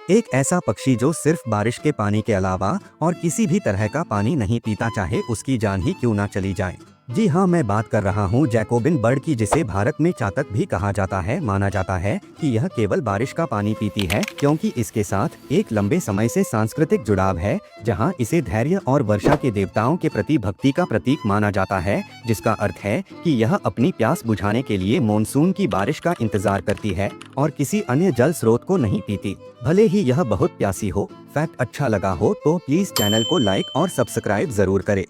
एक ऐसा पक्षी जो सिर्फ बारिश के पानी के अलावा और किसी भी तरह का पानी नहीं पीता, चाहे उसकी जान ही क्यों ना चली जाए। जी हाँ, मैं बात कर रहा हूँ जैकोबिन बर्ड की, जिसे भारत में चातक भी कहा जाता है। माना जाता है कि यह केवल बारिश का पानी पीती है क्योंकि इसके साथ एक लंबे समय से सांस्कृतिक जुड़ाव है, जहाँ इसे धैर्य और वर्षा के देवताओं के प्रति भक्ति का प्रतीक माना जाता है, जिसका अर्थ है कि यह अपनी प्यास बुझाने के लिए मॉनसून की बारिश का इंतजार करती है और किसी अन्य जल स्रोत को नहीं पीती, भले ही यह बहुत प्यासी हो। फैक्ट अच्छा लगा हो तो प्लीज चैनल को लाइक और सब्सक्राइब जरूर करें।